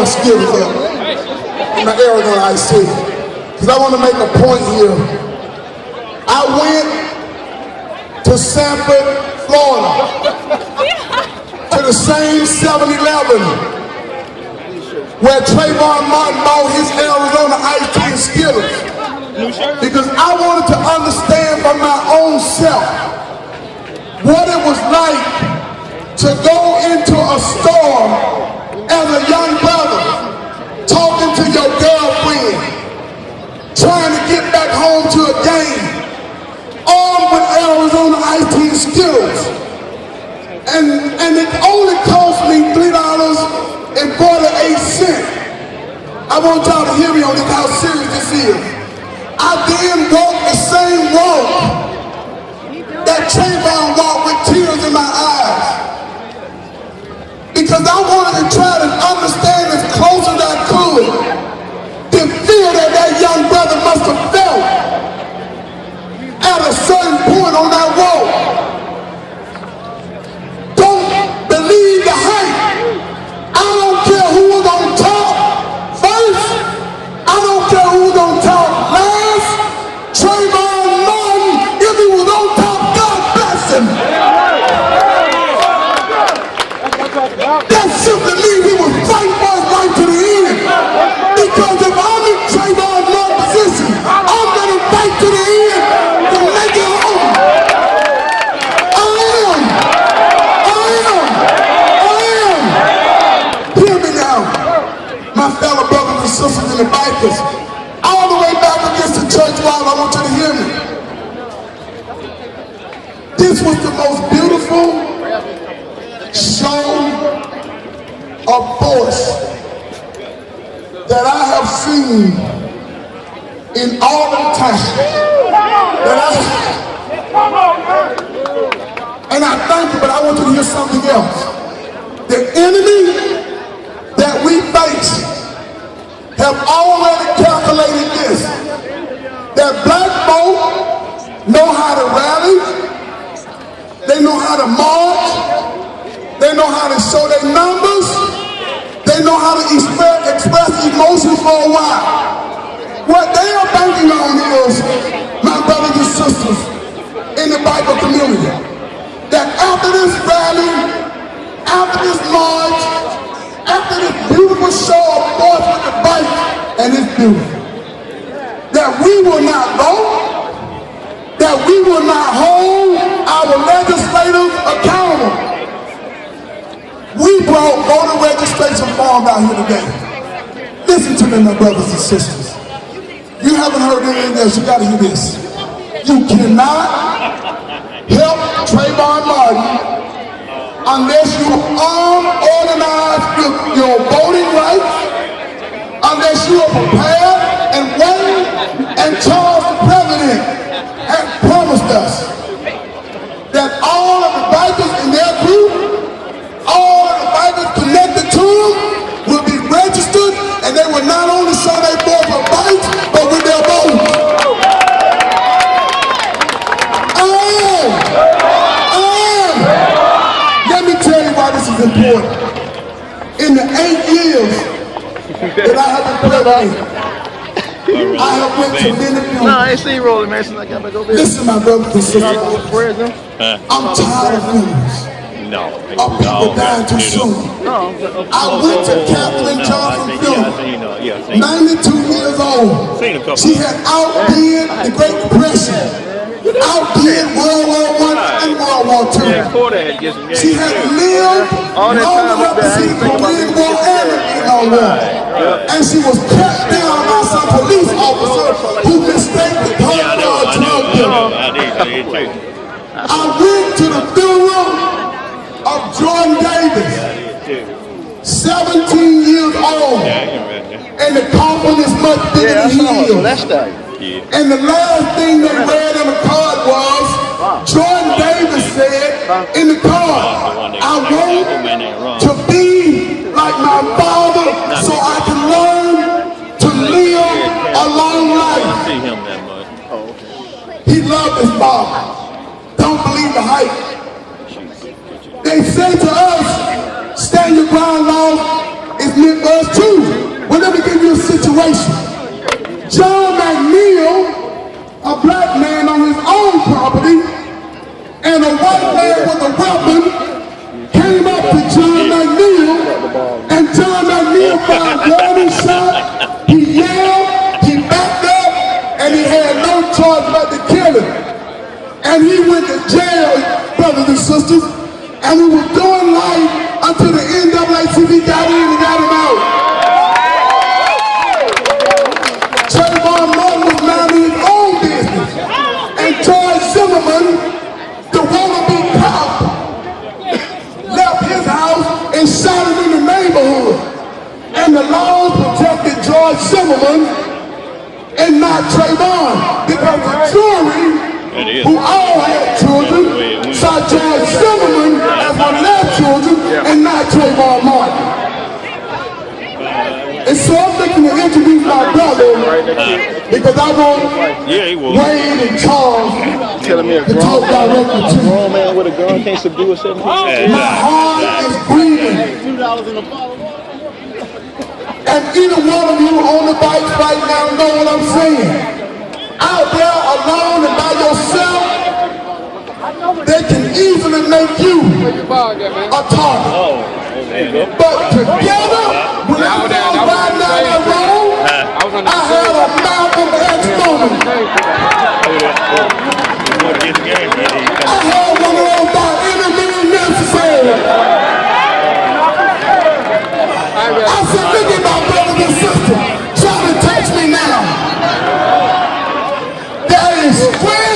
Skills up in my arrogant iced tea, because I want to make a point here. I went to Sanford, Florida, to the same 7-Eleven where Trayvon Martin bought his Arizona iced tea and Skittles, because I wanted to understand for my own self what it was like to go into a store as a young brother, talking to your girlfriend, trying to get back home to a game, armed with Arizona iced tea and Skittles. And it only cost me $3.48. I want y'all to hear me on this, how serious this is. I then walked the same walk that Trayvon walked with tears in my eyes, because I wanted to try to understand as close as I could the fear that that young brother must have felt at a certain point on that walk. Don't believe the hype. I don't care who was on top first. I don't care who was on top last. Trayvon Martin, if he was on top, God bless him. That simply means he was fighting for his right to the end. Because if I'm in Trayvon Martin's position, I'm going to fight to the end to make it home. I am. Hear me now, my fellow brothers and sisters and the bikers. All the way back against the church wall, I want you to hear me. This was the most beautiful show of force that I have seen in all the time and I thank you, but I want you to hear something else. The enemy that we face have already calculated this, that black folk know how to rally, they know how to march, they know how to show their numbers. They know how to express emotions for a while. What they are banking on is, my brothers and sisters in the Bible community, that after this rally, after this march, after this beautiful show of force with the bike, and it's beautiful, that we will not vote, that we will not hold our legislators accountable. We brought voter registration forms out here today. Listen to me, my brothers and sisters. You haven't heard anything else, you gotta hear this. You cannot help Trayvon Martin unless you are organized with your voting rights, unless you are prepared and waiting, and Charles the President has promised us that all of the bikers in their group, all of the bikers connected to them will be registered, and they will not only show their vote for bikes, but with their votes. Let me tell you why this is important. In the 8 years that I have been president, I have went to many funerals. No, I ain't seen Rolling Man since I got back over here. Listen, my brothers and sisters, I'm tired of funerals. No. Of people dying too soon. I went to Kathleen Johnson's funeral, 92 years old. She had outdid the Great Depression, outdid World War I and World War II. She had lived long enough to see the Korean War and the Vietnam War. And she was cut down by some police officer who mistaken her for a drug dealer. I went to the funeral of Jordan Davis, 17 years old, and the coffin is much bigger than he is. And the last thing they read in the card was, Jordan Davis said, in the car. I want to be like my father so I can learn to live a long life. He loved his father. Don't believe the hype. They say to us, stand your ground law is meant for us too. Well, let me give you a situation. John McNeil, a black man on his own property, and a white man with a weapon came up to John McNeil, and John McNeil fired one shot. He yelled, he backed up, and he had no choice but to kill him. And he went to jail, brothers and sisters, and he was doing life until the NAACP got in and got him out. Trayvon Martin was minding his own business, and George Zimmerman, the wannabe cop, left his house and shot him in the neighborhood. And the laws protected George Zimmerman and not Trayvon, because the jury, who all had children, saw George Zimmerman as one of their children and not Trayvon Martin. And so I'm looking to introduce my brother because I want Wayne and Charles to talk directly to me. A grown man with a gun can't subdue a 17. My heart is breathing. And either one of you on the bikes right now know what I'm saying. Out there alone and by yourself, they can easily make you a target. But together, when I was riding down that road, I had a Malcolm X moment. I had one of those by any means necessary. I said, look at my brothers and sisters trying to touch me now. There is strength